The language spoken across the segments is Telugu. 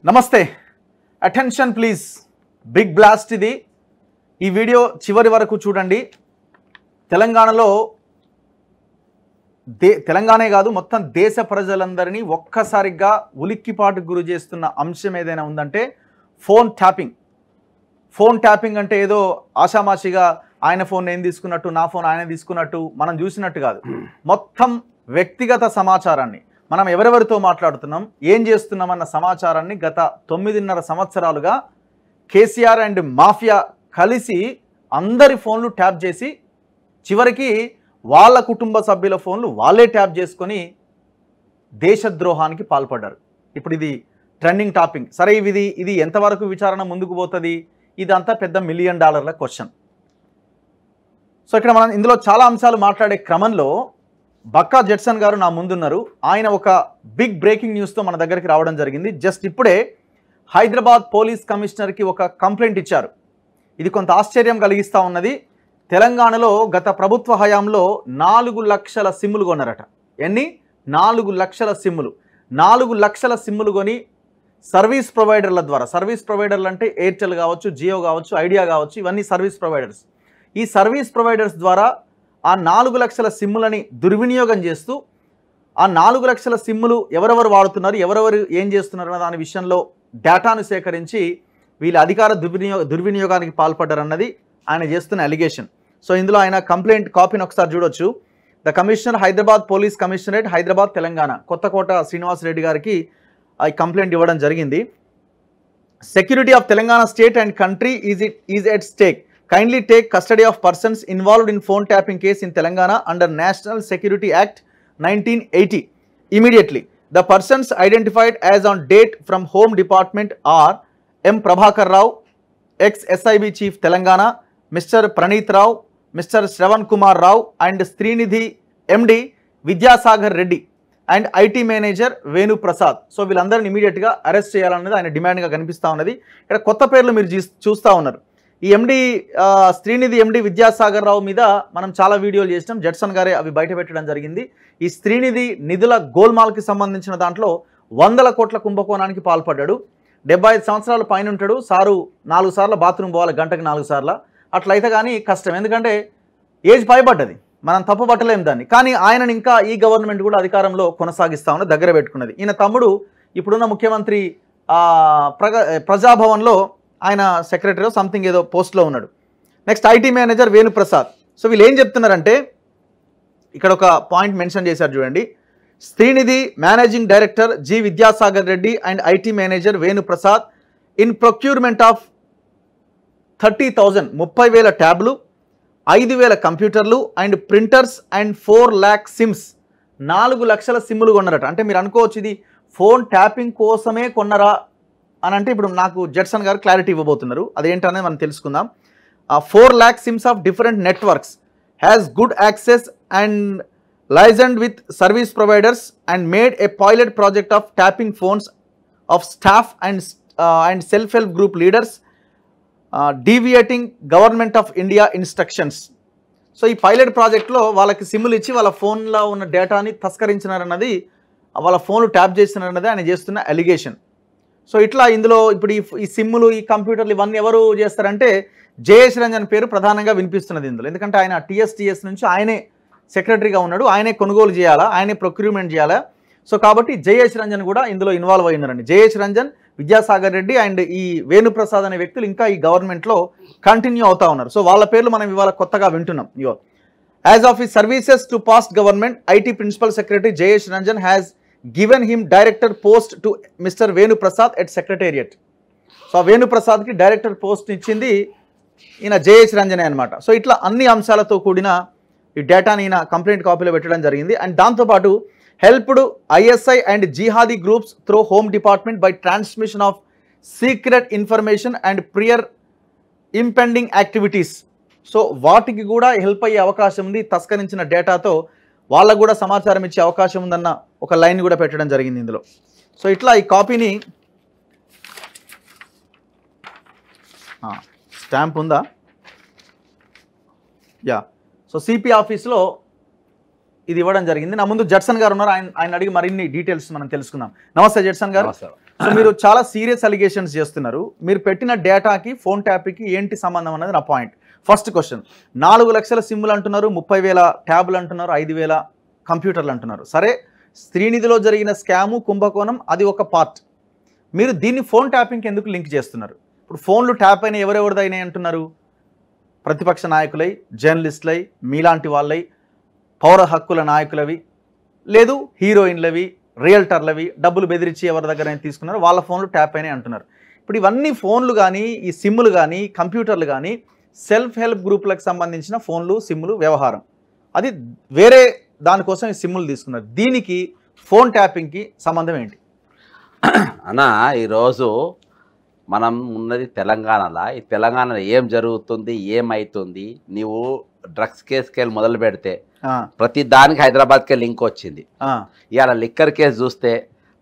నమస్తే అటెన్షన్ ప్లీజ్ బిగ్ బ్లాస్ట్ ఇది ఈ వీడియో చివరి వరకు చూడండి తెలంగాణలో తెలంగాణే కాదు మొత్తం దేశ ప్రజలందరినీ ఒక్కసారిగా ఉలిక్కిపాటుకు గురి చేస్తున్న అంశం ఏదైనా ఉందంటే ఫోన్ ట్యాపింగ్ అంటే ఏదో ఆషామాషిగా ఆయన ఫోన్ నేను తీసుకున్నట్టు నా ఫోన్ ఆయన తీసుకున్నట్టు మనం చూసినట్టు కాదు మొత్తం వ్యక్తిగత సమాచారాన్ని మనం ఎవరెవరితో మాట్లాడుతున్నాం ఏం చేస్తున్నామన్న సమాచారాన్ని గత 9.5 సంవత్సరాలుగా కేసీఆర్ అండ్ మాఫియా కలిసి అందరి ఫోన్లు ట్యాప్ చేసి చివరికి వాళ్ళ కుటుంబ సభ్యుల ఫోన్లు వాళ్ళే ట్యాప్ చేసుకొని దేశద్రోహానికి పాల్పడ్డారు. ఇప్పుడు ఇది ట్రెండింగ్ టాపిక్. సరే ఇది ఎంతవరకు విచారణ ముందుకు పోతుంది, ఇదంతా పెద్ద $1 మిలియన్ క్వశ్చన్. సో ఇక్కడ మనం ఇందులో చాలా అంశాలు మాట్లాడే క్రమంలో బక్కా జెట్సన్ గారు నా ముందున్నారు. ఆయన ఒక బిగ్ బ్రేకింగ్ న్యూస్తో మన దగ్గరికి రావడం జరిగింది. జస్ట్ ఇప్పుడే హైదరాబాద్ పోలీస్ కమిషనర్కి ఒక కంప్లైంట్ ఇచ్చారు. ఇది కొంత ఆశ్చర్యం కలిగిస్తూ ఉన్నది. తెలంగాణలో గత ప్రభుత్వ హయాంలో 4 లక్షల సిమ్ములు కొన్నారట. ఎన్ని? 4 లక్షల సిమ్ములు. 4 లక్షల సిమ్ములు కొని సర్వీస్ ప్రొవైడర్ల ద్వారా, సర్వీస్ ప్రొవైడర్లు అంటే ఎయిర్టెల్ కావచ్చు, జియో కావచ్చు, ఐడియా కావచ్చు, ఇవన్నీ సర్వీస్ ప్రొవైడర్స్. ఈ సర్వీస్ ప్రొవైడర్స్ ద్వారా ఆ 4 లక్షల సిమ్ములని దుర్వినియోగం చేస్తూ ఆ 4 లక్షల సిమ్ములు ఎవరెవరు వాడుతున్నారు, ఎవరెవరు ఏం చేస్తున్నారు అన్న దాని విషయంలో డేటాను సేకరించి వీళ్ళ అధికార దుర్వినియోగానికి పాల్పడ్డారన్నది ఆయన చేస్తున్న అలిగేషన్. సో ఇందులో ఆయన కంప్లైంట్ కాపీని ఒకసారి చూడొచ్చు. The commissioner Hyderabad police commissionerate Hyderabad Telangana Kothakota Srinivas Reddy గారికి ఈ కంప్లైంట్ ఇవ్వడం జరిగింది. Security of Telangana state and country is at stake. Kindly take custody of persons involved in phone tapping case in Telangana under National Security Act 1980. Immediately, the persons identified as on date from Home Department are M. Prabhakar Rao, ex-SIB Chief Telangana, Mr. Praneeth Rao, Mr. Shravan Kumar Rao and Srinidhi MD Vidyasagar Reddy and IT Manager Venu Prasad. So, వీళ్ళందరిని ఇమీడియట్గా అరెస్ట్ చేయాలన్నది ఆయన డిమాండ్గా కనిపిస్తూ ఉన్నది. ఇక్కడ కొత్త పేర్లు మీరు చూస్తూ ఉన్నారు. ఈ ఎండి శ్రీనిధి ఎండి విద్యాసాగర్ రావు మీద మనం చాలా వీడియోలు చేసినాం. జెట్సన్ గారే అవి బయట పెట్టడం జరిగింది. ఈ శ్రీనిధి నిధుల గోల్మాల్కి సంబంధించిన దాంట్లో 100 కోట్ల కుంభకోణానికి పాల్పడ్డాడు. 75 సంవత్సరాల పైన ఉంటాడు. సారు 4 సార్లు బాత్రూమ్ పోవాలి, గంటకు 4 సార్లు. అట్లయితే కానీ కష్టం, ఎందుకంటే ఏజ్ పైబడ్డది, మనం తప్పు పట్టలేం దాన్ని. కానీ ఆయనని ఇంకా ఈ గవర్నమెంట్ కూడా అధికారంలో కొనసాగిస్తా ఉన్నది, దగ్గర పెట్టుకున్నది. ఈయన తమ్ముడు ఇప్పుడున్న ముఖ్యమంత్రి ప్రజాభవన్లో ఆయన సెక్రటరీ సంథింగ్ ఏదో పోస్ట్లో ఉన్నాడు. Next IT manager Venuprasad. So వీళ్ళు ఏం చెప్తున్నారంటే ఇక్కడ ఒక పాయింట్ మెన్షన్ చేశారు చూడండి. Srinidhi managing director G Vidyasagar Reddy and IT manager Venuprasad in procurement of 30,000 30,000 ట్యాబ్లు, 5,000 కంప్యూటర్లు and printers and 4 lakh sims. 4 లక్షల సిమ్ములు కొన్నారట. అంటే మీరు అనుకోవచ్చు ఇది ఫోన్ ట్యాపింగ్ కోసమే కొన్నరా అని. అంటే ఇప్పుడు నాకు జెట్సన్ గారు క్లారిటీ ఇవ్వబోతున్నారు, అదేంటనేది మనం తెలుసుకుందాం. 4 lakh SIMs of different networks has good access and liaised with service providers and made a pilot project of tapping phones of staff and self help group leaders deviating government of India instructions. So ఈ పైలట్ ప్రాజెక్ట్లో వాళ్ళకి సిమ్ములు ఇచ్చి వాళ్ళ ఫోన్లో ఉన్న డేటాని తస్కరించినారన్నది, వాళ్ళ ఫోన్లు ట్యాప్ చేసినారన్నది ఆయన చేస్తున్న అలిగేషన్. సో ఇట్లా ఇందులో ఇప్పుడు ఈ సిమ్ములు, ఈ కంప్యూటర్లు ఇవన్నీ ఎవరు చేస్తారంటే జయేష్ రంజన్ పేరు ప్రధానంగా వినిపిస్తున్నది ఇందులో. ఎందుకంటే ఆయన టీఎస్టీఎస్ నుంచి ఆయనే సెక్రటరీగా ఉన్నాడు, ఆయనే కొనుగోలు చేయాలా, ఆయనే ప్రొక్యూర్మెంట్ చేయాలా. సో కాబట్టి జయేష్ రంజన్ కూడా ఇందులో ఇన్వాల్వ్ అయి ఉన్నారండి. జయేష్ రంజన్, విద్యాసాగర్ రెడ్డి అండ్ ఈ వేణుప్రసాద్ అనే వ్యక్తులు ఇంకా ఈ గవర్నమెంట్లో కంటిన్యూ అవుతా ఉన్నారు. సో వాళ్ళ పేర్లు మనం ఇవాళ కొత్తగా వింటున్నాం. Ego as of his services to past government IT principal secretary Jayesh Ranjan has given him director post to Mr. Venu Prasad at Secretariat. So Venu ప్రసాద్కి డైరెక్టర్ పోస్ట్ ఇచ్చింది ఈయన జయేష్ రంజనే అనమాట. సో ఇట్లా అన్ని అంశాలతో కూడిన ఈ డేటాని ఈయన కంప్లైంట్ కాపీలో పెట్టడం జరిగింది. అండ్ దాంతోపాటు helped ISI and jihadi groups through home department by transmission of secret information and prior impending activities. So వాటికి కూడా హెల్ప్ అయ్యే అవకాశం ఉంది. తస్కరించిన డేటాతో వాళ్ళకు కూడా సమాచారం ఇచ్చే అవకాశం ఉందన్న ఒక లైన్ కూడా పెట్టడం జరిగింది ఇందులో. సో ఇట్లా ఈ కాపీని స్టాంప్ ఉందా? యా. సో సిపి ఆఫీస్లో ఇది ఇవ్వడం జరిగింది. నా ముందు జడ్సన్ గారు ఉన్నారు, ఆయన అడిగి మరిన్ని డీటెయిల్స్ మనం తెలుసుకుందాం. నమస్తే జడ్సన్ గారు. సో మీరు చాలా సీరియస్ అలిగేషన్స్ చేస్తున్నారు. మీరు పెట్టిన డేటాకి ఫోన్ ట్యాప్కి ఏంటి సంబంధం అన్నది నా పాయింట్. ఫస్ట్ క్వశ్చన్, 4 లక్షల సిమ్ములు అంటున్నారు, 30,000 ట్యాబ్లు అంటున్నారు, 5,000 కంప్యూటర్లు అంటున్నారు. సరే, శ్రీనిధిలో జరిగిన స్కాము కుంభకోణం అది ఒక పార్ట్. మీరు దీన్ని ఫోన్ ట్యాపింగ్కి ఎందుకు లింక్ చేస్తున్నారు? ఇప్పుడు ఫోన్లు ట్యాప్ అయిన ఎవరెవరిదైనాయి అంటున్నారు? ప్రతిపక్ష నాయకులై, జర్నలిస్టులై, మీలాంటి వాళ్ళై, పౌర హక్కుల నాయకులవి, లేదు హీరోయిన్లవి, రియల్టర్లవి, డబ్బులు బెదిరించి ఎవరి దగ్గర తీసుకున్నారు వాళ్ళ ఫోన్లు ట్యాప్ అయినాయి అంటున్నారు. ఇప్పుడు ఇవన్నీ ఫోన్లు కానీ, ఈ సిమ్ములు కానీ, కంప్యూటర్లు కానీ సెల్ఫ్ హెల్ప్ గ్రూపులకు సంబంధించిన ఫోన్లు, సిమ్ములు వ్యవహారం. అది వేరే దానికోసం ఈ సిమ్ములు తీసుకున్నారు. దీనికి ఫోన్ ట్యాపింగ్కి సంబంధం ఏంటి అన్నా? ఈరోజు మనం ఉన్నది తెలంగాణలో. ఈ తెలంగాణలో ఏం జరుగుతుంది, ఏమవుతుంది? నీవు డ్రగ్స్ కేసుకెళ్ళి మొదలు పెడితే ప్రతి దానికి హైదరాబాద్కే లింక్ వచ్చింది. ఇవాళ లిక్కర్ కేసు చూస్తే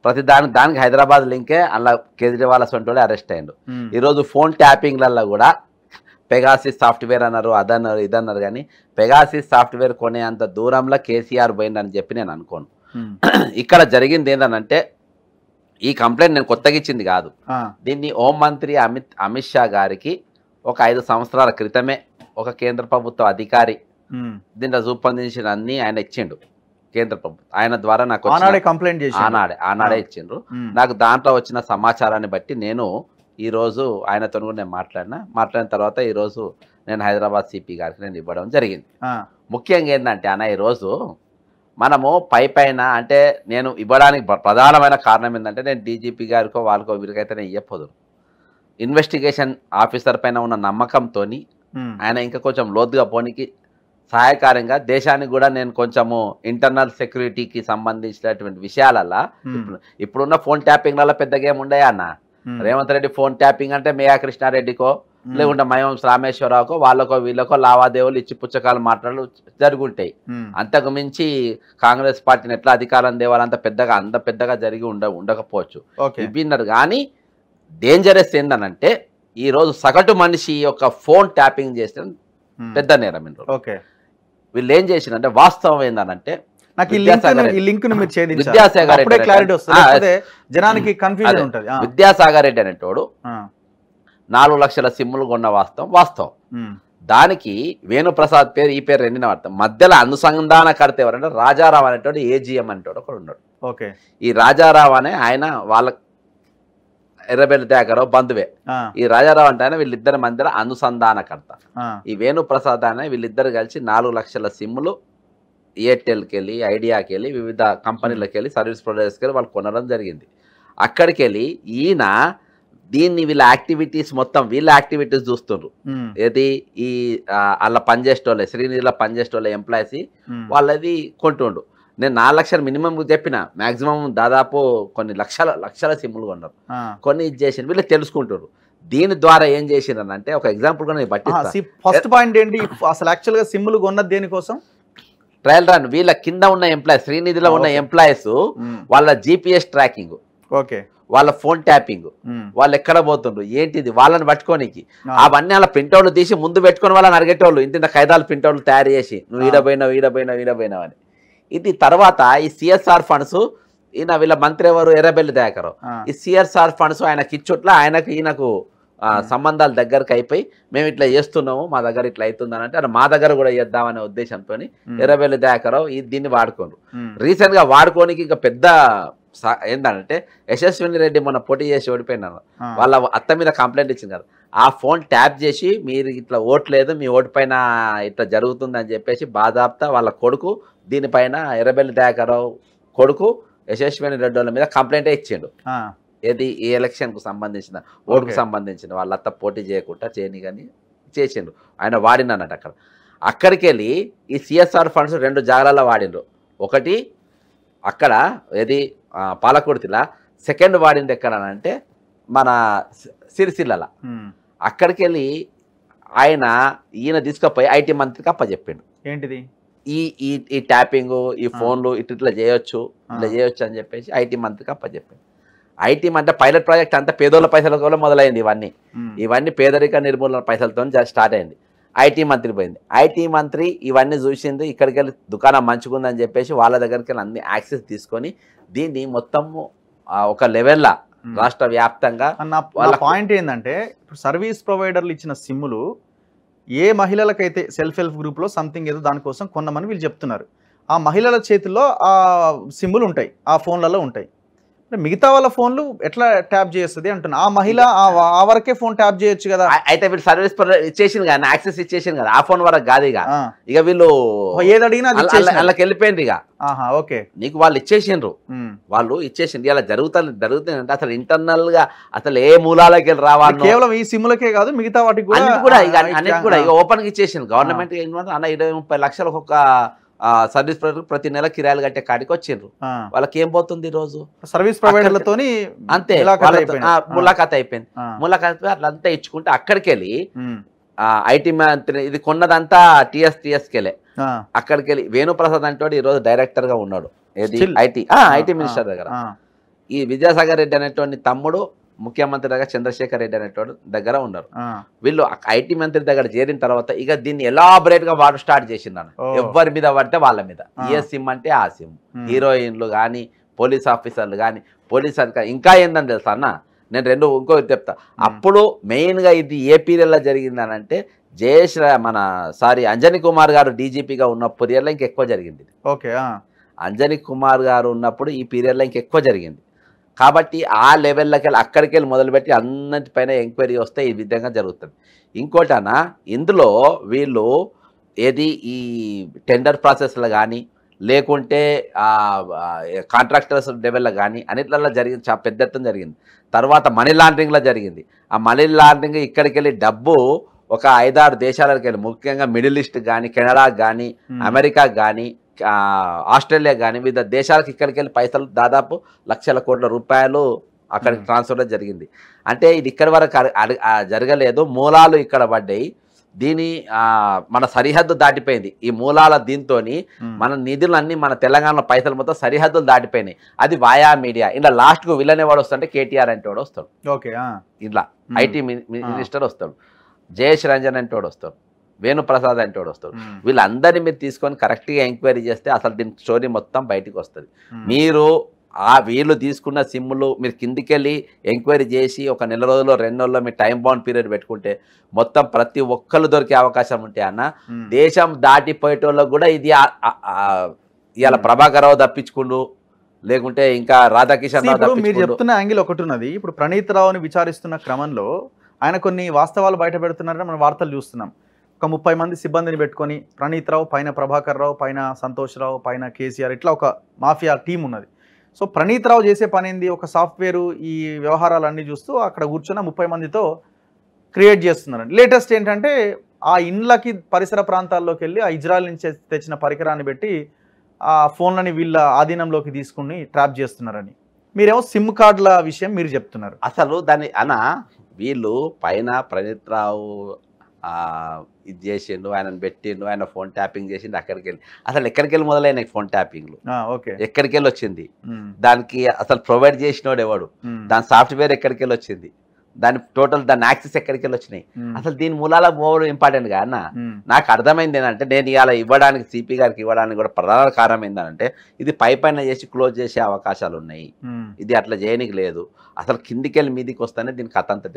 ప్రతి దానికి హైదరాబాద్ లింకే. అలా కేజ్రీవాల్ సొంటోళ్ళే అరెస్ట్ అయ్యిండు. ఈరోజు ఫోన్ ట్యాపింగ్లలో కూడా పెగాసిస్ సాఫ్ట్వేర్ అన్నారు, అదన్నారు, ఇదన్నారు. కానీ పెగాసిస్ సాఫ్ట్వేర్ కొనే అంత దూరంలో కేసీఆర్ పోయిందని చెప్పి నేను అనుకోను. ఇక్కడ జరిగింది ఏంటంటే, ఈ కంప్లైంట్ నేను కొత్తగా ఇచ్చింది కాదు. దీన్ని హోంమంత్రి అమిత్ షా గారికి ఒక 5 సంవత్సరాల క్రితమే ఒక కేంద్ర ప్రభుత్వ అధికారి దీంట్లో రూపొందించిన అన్ని ఆయన ఇచ్చిండు. కేంద్ర ప్రభుత్వం ఆయన ద్వారా నాకు కంప్లైంట్ చేసి ఆనాడే ఇచ్చిండ్రు. నాకు దాంట్లో వచ్చిన సమాచారాన్ని బట్టి నేను ఈరోజు ఆయనతో కూడా నేను మాట్లాడిన తర్వాత ఈరోజు నేను హైదరాబాద్ సిపి గారికి నేను ఇవ్వడం జరిగింది. ముఖ్యంగా ఏంటంటే అన్న, ఈరోజు మనము పైన అంటే నేను ఇవ్వడానికి ప్రధానమైన కారణం ఏంటంటే, నేను డీజీపీ గారికో వాళ్ళకో వీరికైతే నేను ఇవ్వదు. ఇన్వెస్టిగేషన్ ఆఫీసర్ పైన ఉన్న నమ్మకంతో ఆయన ఇంకా కొంచెం లోతుగా పోనీకి సహాయకారంగా దేశానికి కూడా నేను కొంచెము ఇంటర్నల్ సెక్యూరిటీకి సంబంధించినటువంటి విషయాలల్లో ఇప్పుడున్న ఫోన్ ట్యాపింగ్లలో పెద్దగా ఏమి ఉండయా అన్న? రేవంత్ రెడ్డి ఫోన్ ట్యాపింగ్ అంటే మేయా కృష్ణారెడ్డికో లేకుంటే మయం రామేశ్వరరావుకో వాళ్ళకో వీళ్ళకో లావాదేవీలు ఇచ్చి పుచ్చకాలు మాట్లాడలు జరుగుంటాయి. అంతకు మించి కాంగ్రెస్ పార్టీని ఎట్లా అధికారం దేవాలంత పెద్దగా జరిగి ఉండకపోవచ్చు విన్నారు. కానీ డేంజరస్ ఏందనంటే, ఈరోజు సగటు మనిషి యొక్క ఫోన్ ట్యాపింగ్ చేస్తే పెద్ద నేరం. వీళ్ళు ఏం చేసినంటే, వాస్తవం ఏందనంటే, విద్యాసాగర్ రెడ్డి అనేటోడు 4 లక్షల సిమ్ములు కొన్న వాస్తవం. దానికి వేణుప్రసాద్ పేరు, ఈ పేరు రెండిన వార్త మధ్యలో అనుసంధానకర్త ఎవరంటే రాజారావు అనేటోడు, ఏజిఎం అనేటోడు ఒకడు ఉన్నాడు. ఈ రాజారావు అనే ఆయన వాళ్ళ ఎర్రబెల్లి దయాకరావు బంధువే. ఈ రాజారావు అంటే ఆయన వీళ్ళిద్దరి మధ్యలో అనుసంధానకర్త. ఈ వేణుప్రసాద్ అనే వీళ్ళిద్దరు కలిసి 4 లక్షల సిమ్ములు ఎయిర్టెల్కి వెళ్ళి, ఐడియాకి వెళ్ళి, వివిధ కంపెనీలకు వెళ్ళి, సర్వీస్ ప్రొవైడర్స్కి వెళ్ళి వాళ్ళు కొనడం జరిగింది. అక్కడికి వెళ్ళి ఈయన దీన్ని వీళ్ళ యాక్టివిటీస్ చూస్తుండ్రు. ఏది ఈ వాళ్ళ పనిచేసేటోళ్ళే, శ్రీనిధిలో పనిచేసేటోళ్ళే ఎంప్లాయీస్ వాళ్ళది కొంటుండు. నేను 4 లక్షలు మినిమం చెప్పిన, మాక్సిమం దాదాపు కొన్ని లక్షల సిమ్ములు కొన్నారు. కొన్ని ఇది చేసి వీళ్ళు తెలుసుకుంటారు. దీని ద్వారా ఏం చేసిండ్రంటే, ఒక ఎగ్జాంపుల్ కూడా నేను బట్టి ఫస్ట్ పాయింట్ ఏంటి అసలు యాక్చువల్గా సిమ్ములు కొన్నది దేనికోసం? Trial run. వీళ్ళ కింద ఉన్న ఎంప్లాయీస్, శ్రీనిధిలో ఉన్న ఎంప్లాయీస్ వాళ్ళ GPS ట్రాకింగ్, వాళ్ళ ఫోన్ ట్యాపింగ్, వాళ్ళు ఎక్కడ పోతుండ్రు ఏంటిది వాళ్ళని పట్టుకోనికి, అవన్నీ అలా ప్రింట్అవుట్లు తీసి ముందు పెట్టుకుని వాళ్ళని అడిగేటోళ్ళు. ఇంత ఖైదాలు ప్రింట్అవుట్లు తయారు చేసి నువ్వు ఈడపోయినావు అని. ఇది తర్వాత ఈ CSR ఫండ్స్, ఈయన వీళ్ళ మంత్రి ఎవరు, ఎర్రబెల్లి దయాకరావు. ఈ CSR ఫండ్స్ ఆయనకి ఇచ్చుట్లా ఈయనకు సంబంధాలు దగ్గరకు అయిపోయి, మేము ఇట్లా చేస్తున్నాము, మా దగ్గర ఇట్లా అవుతుందని అంటే మా దగ్గర కూడా చేద్దామనే ఉద్దేశంతో ఎర్రబెల్లి దయాకరావు దీన్ని వాడుకోండు. రీసెంట్ గా వాడుకోనికి ఇంకా పెద్ద ఏంటంటే, యశస్విని రెడ్డి మొన్న పోటీ చేసి ఓడిపోయినారు. వాళ్ళ అత్త మీద కంప్లైంట్ ఇచ్చింది కదా, ఆ ఫోన్ ట్యాప్ చేసి మీరు ఇట్లా ఓట్లేదు, మీ ఓటు పైన ఇట్లా జరుగుతుంది అని చెప్పేసి బాధాప్తా వాళ్ళ కొడుకు దీనిపైన ఎర్రబెల్లి దయాకరావు కొడుకు యశస్విని రెడ్డి వాళ్ళ మీద కంప్లైంటే ఇచ్చిండు. ఏది ఈ ఎలక్షన్కు సంబంధించిన ఓటుకు సంబంధించిన వాళ్ళ అత్త పోటీ చేయకుండా చేయని కానీ చేసిండు. ఆయన వాడినన్నట్టు అక్కడికి వెళ్ళి ఈ CSR ఫండ్స్ 2 జాగాలలో వాడిండ్రు. ఒకటి అక్కడ ఏది పాలకుర్తిలా, సెకండ్ వాడింది ఎక్కడనంటే మన సిరిసిల్ల. అక్కడికి వెళ్ళి ఈయన తీసుకుపోయి IT మంత్రికి అప్పచెప్పిండు. ఏంటిది ఈ ట్యాపింగ్, ఈ ఫోన్లు ఇట్లా చేయొచ్చు అని చెప్పేసి IT మంత్రికి అప్పచెప్పిండు. IT అంటే పైలట్ ప్రాజెక్ట్ అంతా పేదోళ్ళ పైసలతో మొదలైంది. ఇవన్నీ పేదరిక నిర్మూలన పైసలతో స్టార్ట్ అయింది. IT మంత్రి పోయింది. IT మంత్రి ఇవన్నీ చూసింది, ఇక్కడికి వెళ్ళి దుకాణం మంచుకుందని చెప్పేసి వాళ్ళ దగ్గరికి వెళ్ళి అన్ని యాక్సెస్ తీసుకొని దీన్ని మొత్తము ఒక లెవెల్లో రాష్ట్ర వ్యాప్తంగా. నా పాయింట్ ఏంటంటే ఇప్పుడు సర్వీస్ ప్రొవైడర్లు ఇచ్చిన సిమ్ములు ఏ మహిళలకైతే సెల్ఫ్ హెల్ప్ గ్రూప్లో సంథింగ్ ఏదో దానికోసం కొన్నమని వీళ్ళు చెప్తున్నారు. ఆ మహిళల చేతుల్లో ఆ సిమ్ములు ఉంటాయి, ఆ ఫోన్లలో ఉంటాయి. మిగతా వాళ్ళ ఫోన్లు ఎట్లా ట్యాప్ చేస్తుంది అంటున్నా. ఆ మహిళ ఆ వరకే ఫోన్ ట్యాప్ చేయొచ్చు కదా. అయితే వీళ్ళు సర్వీస్ ఇచ్చేసింది కదా, యాక్సెస్ ఇచ్చేసింది కదా, ఆ ఫోన్ వరకు కాదు. ఇక వీళ్ళు ఏది అడిగినా వాళ్ళకి వెళ్ళిపోయింది. ఇక ఓకే నీకు వాళ్ళు ఇచ్చేసిండ్రు, ఇలా జరుగుతుంది అంటే అసలు ఇంటర్నల్ గా అసలు ఏ మూలాలకి వెళ్ళి రావాలి. కేవలం ఈ సిమ్లకే కాదు, మిగతా వాటికి కూడా అన్నిటి కూడా ఇక ఓపెన్ గా ఇచ్చేసింది గవర్నమెంట్. అన్న 20-30 లక్షలకు ఒక సర్వీస్ ప్రొవైడర్ ప్రతి నెల కిరాయిలు కట్టే కాడికి వచ్చిండ్రు. వాళ్ళకి ఏం పోతుంది ఈ రోజు? సర్వీస్ ప్రొవైడర్లతో అంతే ములాఖాత్ అయిపోయింది. ములాఖాత్ అట్లంతా ఇచ్చుకుంటే అక్కడికి వెళ్ళి ఐటీ మంత్రి ఇది కొన్నదంతా టీఎస్కి వెళ్ళే. అక్కడికి వెళ్ళి వేణుప్రసాద్ అంటే ఈ రోజు డైరెక్టర్ గా ఉన్నాడు ఐటీ మినిస్టర్ దగ్గర. ఈ విద్యాసాగర్ రెడ్డి అనేటువంటి తమ్ముడు ముఖ్యమంత్రి దగ్గర చంద్రశేఖర్ రెడ్డి అనేటువంటి దగ్గర ఉన్నారు. వీళ్ళు ఐటీ మంత్రి దగ్గర చేరిన తర్వాత ఇక దీన్ని ఎలాబరేట్ గా వాడు స్టార్ట్ చేసిండు. ఎవరి మీద పడితే వాళ్ళ మీద, ఏ సిమ్ అంటే ఆ సిమ్, హీరోయిన్లు కానీ పోలీస్ ఆఫీసర్లు కానీ పోలీస్ అధికారులు. ఇంకా ఏందని తెలుసా అన్న, నేను ఇంకొకటి చెప్తా. అప్పుడు మెయిన్ గా ఇది ఏ పీరియడ్లో జరిగిందని అంటే అంజనీ కుమార్ గారు డీజీపీగా ఉన్న పీరియడ్లో ఇంకెక్కువ జరిగింది. అంజనీ కుమార్ గారు ఉన్నప్పుడు ఈ పీరియడ్లో ఇంకెక్కువ జరిగింది. కాబట్టి ఆ లెవెల్లోకి వెళ్ళి అక్కడికి వెళ్ళి మొదలుపెట్టి అన్నిటిపైన ఎంక్వైరీ వస్తే ఈ విధంగా జరుగుతుంది. ఇంకోటనా, ఇందులో వీళ్ళు ఈ టెండర్ ప్రాసెస్లో కానీ లేకుంటే కాంట్రాక్టర్స్ లెవెల్లో కానీ అన్నిట్లలో జరిగింది, చాలా పెద్ద ఎత్తున జరిగింది. తర్వాత మనీ లాండరింగ్లో జరిగింది. ఆ మనీ లాండరింగ్ ఇక్కడికి వెళ్ళి డబ్బు ఒక 5-6 దేశాలకు వెళ్ళి, ముఖ్యంగా మిడిల్ ఈస్ట్ కానీ, కెనడాకి కానీ, అమెరికాకి కానీ, ఆస్ట్రేలియా కానీ వివిధ దేశాలకు ఇక్కడికి వెళ్ళి పైసలు దాదాపు లక్షల కోట్ల రూపాయలు అక్కడికి ట్రాన్స్ఫర్ జరిగింది. అంటే ఇది ఇక్కడి వరకు జరగలేదు, మూలాలు ఇక్కడ పడ్డాయి. దీని మన సరిహద్దు దాటిపోయింది. ఈ మూలాల దీంతో మన నిధులన్నీ మన తెలంగాణలో పైసలు మొత్తం సరిహద్దులు దాటిపోయినాయి. అది వాయా మీడియా. ఇలా లాస్ట్కు వీళ్ళనే వాడు వస్తుంటే కేటీఆర్ అంటే వాడు వస్తాడు, ఇలా ఐటీ మినిస్టర్ వస్తాడు, జయేష్ రంజన్ అంటే వాడు వస్తాడు, వేణుప్రసాద్ అంటే వాడు వస్తాడు. వీళ్ళందరినీ మీరు తీసుకొని కరెక్ట్గా ఎంక్వైరీ చేస్తే అసలు దీని స్టోరీ మొత్తం బయటకు వస్తుంది. మీరు వీళ్ళు తీసుకున్న సిమ్ములు మీరు కిందికెళ్ళి ఎంక్వైరీ చేసి ఒక నెల రోజుల్లో 2 నెలల్లో మీరు టైం బౌండ్ పీరియడ్ పెట్టుకుంటే మొత్తం ప్రతి ఒక్కళ్ళు దొరికే అవకాశం ఉంటే అన్న, దేశం దాటిపోయేటోళ్ళకు కూడా ఇది ఇవాళ ప్రభాకర్ రావు తప్పించుకుండు, లేకుంటే ఇంకా రాధాకిషన్ రావు. మీరు చెప్తున్న యాంగిల్ ఒకటి ఉన్నది. ఇప్పుడు ప్రణీత్ రావుని విచారిస్తున్న క్రమంలో ఆయన కొన్ని వాస్తవాలు బయట పెడుతున్నారని మనం వార్తలు చూస్తున్నాం. ఒక 30 మంది సిబ్బందిని పెట్టుకొని ప్రణీత్ రావు పైన ప్రభాకర్ రావు పైన సంతోష్ రావు పైన కేసీఆర్ ఇట్లా ఒక మాఫియా టీం ఉన్నది. సో ప్రణీత్ రావు చేసే పని ఏంది, ఒక సాఫ్ట్వేరు ఈ వ్యవహారాలన్నీ చూస్తూ అక్కడ కూర్చున్న 30 మందితో క్రియేట్ చేస్తున్నారండి. లేటెస్ట్ ఏంటంటే ఆ ఇండ్లకి పరిసర ప్రాంతాల్లోకి వెళ్ళి ఆ ఇజ్రాయెల్ నుంచి తెచ్చిన పరికరాన్ని పెట్టి ఆ ఫోన్లని వీళ్ళ ఆధీనంలోకి తీసుకుని ట్రాప్ చేస్తున్నారని. మీరేమో సిమ్ కార్డుల విషయం మీరు చెప్తున్నారు. అసలు దాన్ని వీళ్ళు పైన ప్రణీత్ రావు ఇది చేసిండు, ఆయనను పెట్టిండు, ఆయన ఫోన్ ట్యాపింగ్ చేసిండు. అక్కడికి వెళ్ళి అసలు ఎక్కడికి వెళ్ళి మొదలైన ఫోన్ ట్యాపింగ్లు ఎక్కడికి వెళ్ళి వచ్చింది, దానికి అసలు ప్రొవైడ్ చేసినోడు ఎవడు, దాని సాఫ్ట్వేర్ ఎక్కడికి వెళ్ళి వచ్చింది, దాని టోటల్ దాని యాక్సెస్ ఎక్కడికి వెళ్ళి వచ్చినాయి, అసలు దీని మూలాల ఓవర్ ఇంపార్టెంట్ గా అన్న. నాకు అర్థమైంది ఏంటంటే, నేను ఇవాళ ఇవ్వడానికి సిపి గారికి ఇవ్వడానికి కూడా ప్రధాన కారణం ఏంటంటే, ఇది పైన చేసి క్లోజ్ చేసే అవకాశాలు ఉన్నాయి, ఇది అట్లా చేయనికి లేదు. అసలు కిందికి వెళ్ళి మీదికి వస్తేనే దీని కథ అంతా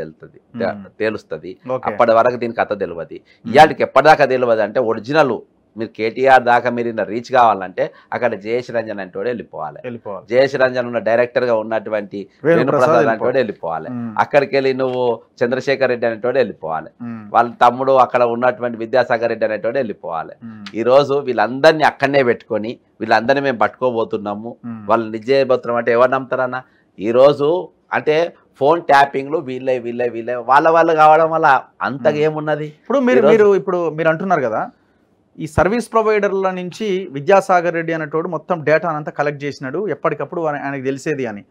తేలుస్తుంది. అప్పటి వరకు దీని కథ తెలియదు. ఇవాళకి ఎప్పటిదాకా తెలియదు అంటే ఒరిజినల్ మీరు కేటీఆర్ దాకా మీరు రీచ్ కావాలంటే అక్కడ జయేష్ రంజన్ అంటే వెళ్ళిపోవాలి. జయేష్ రంజన్ ఉన్న డైరెక్టర్ గా ఉన్నటువంటి వేణుప్రసాద్ అంటే వెళ్ళిపోవాలి. అక్కడికి వెళ్ళి నువ్వు చంద్రశేఖర్ రెడ్డి అనేటోడు వెళ్ళిపోవాలి. వాళ్ళ తమ్ముడు అక్కడ ఉన్నటువంటి విద్యాసాగర్ రెడ్డి అనేటోడు వెళ్ళిపోవాలి. ఈ రోజు వీళ్ళందరినీ అక్కడనే పెట్టుకొని వీళ్ళందరినీ మేము పట్టుకోబోతున్నాము, వాళ్ళు నిజ చేయబోతున్నాం అంటే ఎవరు నమ్ముతారన్నా? ఈ రోజు అంటే ఫోన్ ట్యాపింగ్లు వీళ్ళే వాళ్ళ కావడం వల్ల అంతగా ఏమున్నది. ఇప్పుడు మీరు అంటున్నారు కదా, ఈ సర్వీస్ ప్రొవైడర్ల నుంచి విద్యాసాగర్ రెడ్డి అనేటోడు మొత్తం డేటా అంతా కలెక్ట్ చేసినాడు, ఎప్పటికప్పుడు ఆయనకు తెలిసేది అని.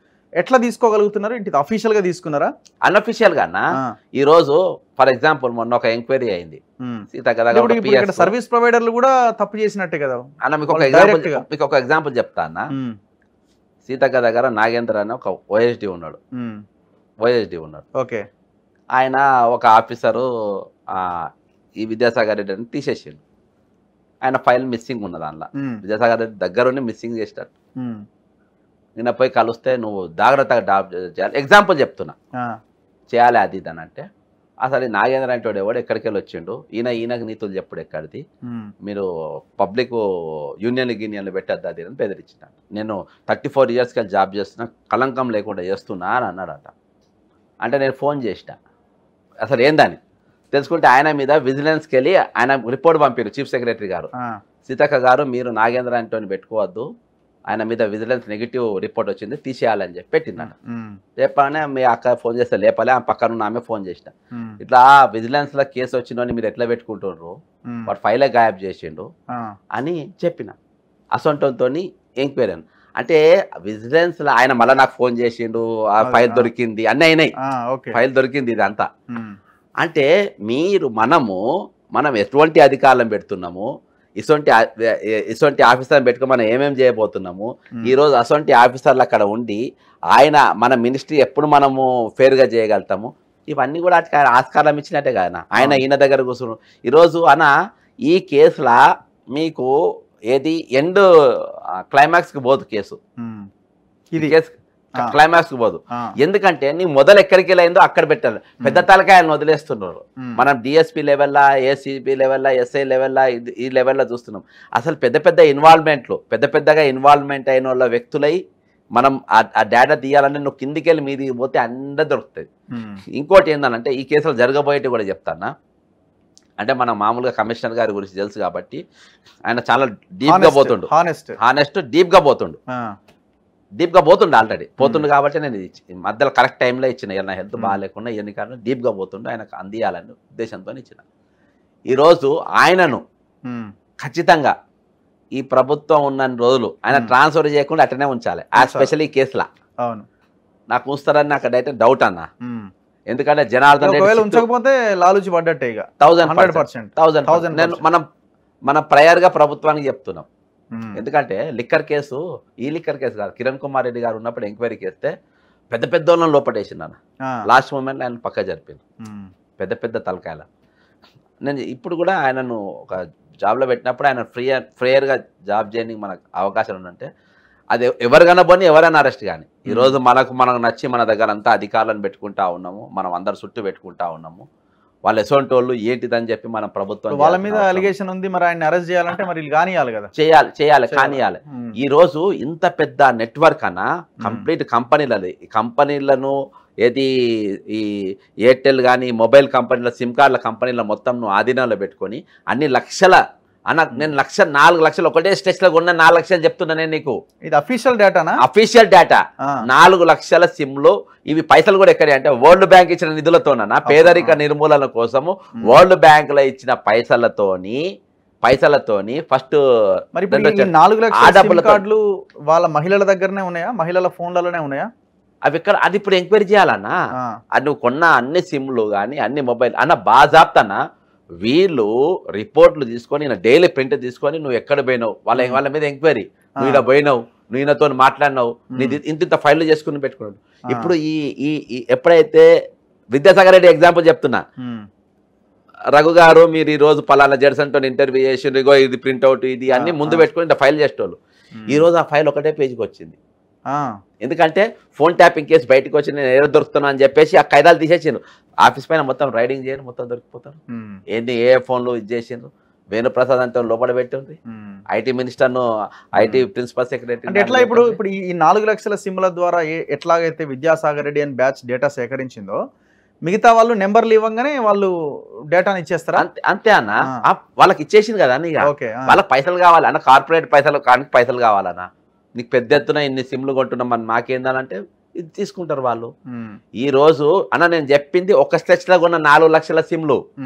ఎట్లా తీసుకోగలుగుతున్నారు? ఇంటి అఫీషియల్ గా తీసుకున్నారా అన్అఫీషియల్ గా? ఈ రోజు ఫర్ ఎగ్జాంపుల్ మొన్న ఒక ఎంక్వైరీ అయింది సర్వీస్ ప్రొవైడర్లు కూడా తప్పు చేసినట్టే కదా అన్న. మీకు ఒక ఎగ్జాంపుల్ చెప్తా అన్న. సీతక్క దగ్గర నాగేంద్ర అనే ఒక ఓఎస్డి ఉన్నాడు. ఓకే. ఆయన ఒక ఆఫీసరు ఈ విద్యాసాగర్ రెడ్డి అని తీసేసిండు. ఆయన ఫైల్ మిస్సింగ్ ఉన్న దానిలో విద్యాసాగర్ రెడ్డి దగ్గరుండి మిస్సింగ్ చేసినట్టు. నిన్న పోయి కలిస్తే నువ్వు జాగ్రత్తగా జాబ్ చేయాలి, ఎగ్జాంపుల్ చెప్తున్నా, చేయాలి అది ఇది అని అంటే అసలు నాగేంద్ర అంటే వాడు ఎవడు ఎక్కడికి వెళ్ళి వచ్చిండు, ఈయనకు నీతులు చెప్పుడు ఎక్కడిది, మీరు పబ్లిక్ యూనియన్లు పెట్టద్దు అది అని బెదిరించిన. నేను 34 yearsకి వెళ్ళి జాబ్ చేస్తున్నా, కలంకం లేకుండా చేస్తున్నా అని అన్నాడట. అంటే నేను ఫోన్ చేసిన అసలు ఏందని తెలుసుకుంటే ఆయన మీద విజిలెన్స్కి వెళ్ళి ఆయన రిపోర్ట్ పంపారు చీఫ్ సెక్రటరీ గారు, సీతక్క గారు మీరు నాగేంద్ర అంటోని పెట్టుకోవద్దు, ఆయన మీద విజిలెన్స్ నెగిటివ్ రిపోర్ట్ వచ్చింది తీసేయాలని చెప్పి పెట్టిందన్న. చెప్పానే మీ అక్క ఫోన్ చేస్తే లేపాలి, ఆ పక్కన ఆమె ఫోన్ చేసిన, ఇట్లా విజిలెన్స్ లో కేసు వచ్చిందని మీరు ఎట్లా పెట్టుకుంటున్నారు, వాడు ఫైలే గాయబ్ చేసిండు అని చెప్పిన. అసొంటంతో ఎంక్వైరీ అంటే విజిలెన్స్ లో ఆయన మళ్ళీ నాకు ఫోన్ చేసిండు, ఆ ఫైల్ దొరికింది అన్నీ అయినాయి, ఫైల్ దొరికింది ఇదంతా. అంటే మనం ఎటువంటి అధికారులను పెడుతున్నాము, ఇటువంటి ఆఫీసర్ని పెట్టుకుని మనం ఏమేమి చేయబోతున్నాము. ఈరోజు అటువంటి ఆఫీసర్లు అక్కడ ఉండి మన మినిస్ట్రీ ఎప్పుడు మనము ఫేర్గా చేయగలుగుతాము, ఇవన్నీ కూడా ఆస్కారం ఇచ్చినట్టే కదా. ఈయన దగ్గర కూర్చున్నాడు ఈరోజు అన్న. ఈ కేసులా మీకు ఏది ఎండ్ క్లైమాక్స్కి పోదు కేసు, ఇది కేసు క్లైమాక్స్కి పోదు. ఎందుకంటే నీ మొదలు ఎక్కడికి వెళ్ళిందో అక్కడ పెట్టాలి. పెద్ద తలకాయలను వదిలేస్తున్నారు. మనం డిఎస్పీ లెవెల్లా, ఏసీపీ లెవెల్లా, ఎస్ఐ లెవెల్లా, ఈ లెవెల్లో చూస్తున్నాం. అసలు పెద్దగా ఇన్వాల్వ్మెంట్ అయిన వాళ్ళ వ్యక్తులై మనం ఆ డేటా తీయాలని నువ్వు కిందికి వెళ్ళి మీదికి పోతే అందరూ దొరుకుతుంది. ఇంకోటి ఏంటంటే ఈ కేసులు జరగబోయేటి కూడా చెప్తానా. అంటే మనం మామూలుగా కమిషనర్ గారి గురించి తెలుసు కాబట్టి ఆయన చాలా డీప్గా పోతుండు, హానెస్ట్ డీప్గా పోతుండే ఆల్రెడీ పోతుండు కాబట్టి నేను మధ్యలో కరెక్ట్ టైంలో ఇచ్చిన. నా హెల్త్ బాగాలేకుండా ఇవన్నీ కారణం డీప్గా పోతుండే, ఆయనకు అందియాలని ఉద్దేశంతో ఇచ్చిన. ఈరోజు ఆయనను ఖచ్చితంగా ఈ ప్రభుత్వం ఉన్న రోజులు ఆయన ట్రాన్స్ఫర్ చేయకుండా అట్టనే ఉంచాలి. ఎస్పెషల్లీ ఈ కేసులా నాకు ఉంచుతారని నాకు అయితే డౌట్ అన్న. ఎందుకంటే జనార్దన్ ఉంచకపోతే లాలూచి పడ్డట్టే, 1000% మనం ప్రయర్గా ప్రభుత్వానికి చెప్తున్నాం. ఎందుకంటే లిక్కర్ కేసు కాదు, కిరణ్ కుమార్ రెడ్డి గారు ఉన్నప్పుడు ఎంక్వైరీ చేస్తే పెద్ద వాళ్ళని లోపటేసిండు. లాస్ట్ మూమెంట్లో ఆయన పక్క జరిపింది పెద్ద తలకాయల. నేను ఇప్పుడు కూడా ఆయనను ఒక జాబ్లో పెట్టినప్పుడు ఆయన ఫ్రీయర్గా జాబ్ చేయడానికి మనకు అవకాశాలు ఉందంటే అది ఎవరికైనా పోనీ ఎవరైనా అరెస్ట్ కానీ. ఈరోజు మనకు నచ్చి మన దగ్గర అంతా అధికారులను పెట్టుకుంటా ఉన్నాము, మనం అందరు చుట్టూ పెట్టుకుంటా ఉన్నాము. వాళ్ళు ఎసోంటి వాళ్ళు ఏంటిదని చెప్పి మన ప్రభుత్వం వాళ్ళ మీద అలిగేషన్ ఉంది, మరి ఆయన అరెస్ట్ చేయాలంటే మరి కానియాలి కదా, చేయాలి కానియాలి. ఈ రోజు ఇంత పెద్ద నెట్వర్క్ అన్న కంప్లీట్ కంపెనీలను ఏది ఈ ఎయిర్టెల్ కానీ మొబైల్ కంపెనీల సిమ్ కార్డుల కంపెనీల మొత్తం నువ్వు ఆధీనంలో పెట్టుకొని అన్ని లక్షల నేను 4 లక్షలు ఒకటే స్టేజ్ లో కొన్న 4 లక్షలు చెప్తున్నా నేను నీకు. ఇది అఫీషియల్ డేటానా? Official data. 4 లక్షల సిమ్లు. ఇవి పైసలు కూడా ఎక్కడే అంటే వరల్డ్ బ్యాంక్ ఇచ్చిన నిధులతోనన్నా పేదరిక నిర్మూలన కోసము వరల్డ్ బ్యాంక్ లో ఇచ్చిన పైసలతోని ఫస్ట్ 4 లక్షల కార్డులు వాళ్ళ మహిళల దగ్గరనే ఉన్నాయా, మహిళల ఫోన్లలోనే ఉన్నాయా? అవి ఎక్కడ అది ఇప్పుడు ఎంక్వైరీ చేయాలన్నా. అది నువ్వు కొన్న అన్ని సిమ్లు కానీ అన్ని మొబైల్ అన్న బాజాప్తన్నా వీళ్ళు రిపోర్ట్లు తీసుకొని డైలీ ప్రింట్ తీసుకొని నువ్వు ఎక్కడ పోయినావు వాళ్ళ మీద ఎంక్వైరీ, నువ్వు ఇలా పోయినావు, నువ్వు ఈయనతో మాట్లాడినావు, నీది ఇంత ఫైళ్ళు చేసుకుని పెట్టుకున్నాడు. ఇప్పుడు ఎప్పుడైతే విద్యాసాగర్ రెడ్డి ఎగ్జాంపుల్ చెప్తున్నా, రఘు గారు మీరు ఈ రోజు పలానా జడ్సన్తో ఇంటర్వ్యూ చేసి ఇగో ఇది ప్రింట్అవుట్ ఇది అన్ని ముందు పెట్టుకుని ఇంత ఫైల్ చేసేటోళ్ళు. ఈ రోజు ఆ ఫైల్ ఒకటే పేజీకి వచ్చింది. ఎందుకంటే ఫోన్ ట్యాపింగ్ కేసు బయటకు వచ్చి నేను ఏదో దొరుకుతున్నా అని చెప్పేసి ఆ ఖైదాలు తీసేసిండ్రు. ఆఫీస్ పైన మొత్తం రైడింగ్ చేయను, మొత్తం దొరికిపోతారు. ఏంటి ఏ ఫోన్లు ఇది చేసిండ్రు. వేణుప్రసాద్ అంటే లోపల పెట్టింది, ఐటీ మినిస్టర్ను, ఐటీ ప్రిన్సిపల్ సెక్రటరీ. అంటే ఎట్లా ఇప్పుడు ఈ 4 లక్షల సిమ్ల ద్వారా ఎట్లాగైతే విద్యాసాగర్ రెడ్డి అని బ్యాచ్ డేటా సేకరించిందో మిగతా వాళ్ళు నెంబర్లు ఇవ్వగానే వాళ్ళు డేటాని ఇచ్చేస్తారా? అంతే అన్న, వాళ్ళకి ఇచ్చేసింది కదా అన్న. వాళ్ళకి పైసలు కావాలి అన్న, కార్పొరేట్ పైసలు కావాలన్నా. నీకు పెద్ద ఎత్తున ఇన్ని సిమ్లు కొంటున్నాం మన మాకేందాలంటే ఇది తీసుకుంటారు వాళ్ళు. ఈ రోజు అన్న నేను చెప్పింది ఒక స్ట్రెచ్ లో కొన్న 4 లక్షల సిమ్లు,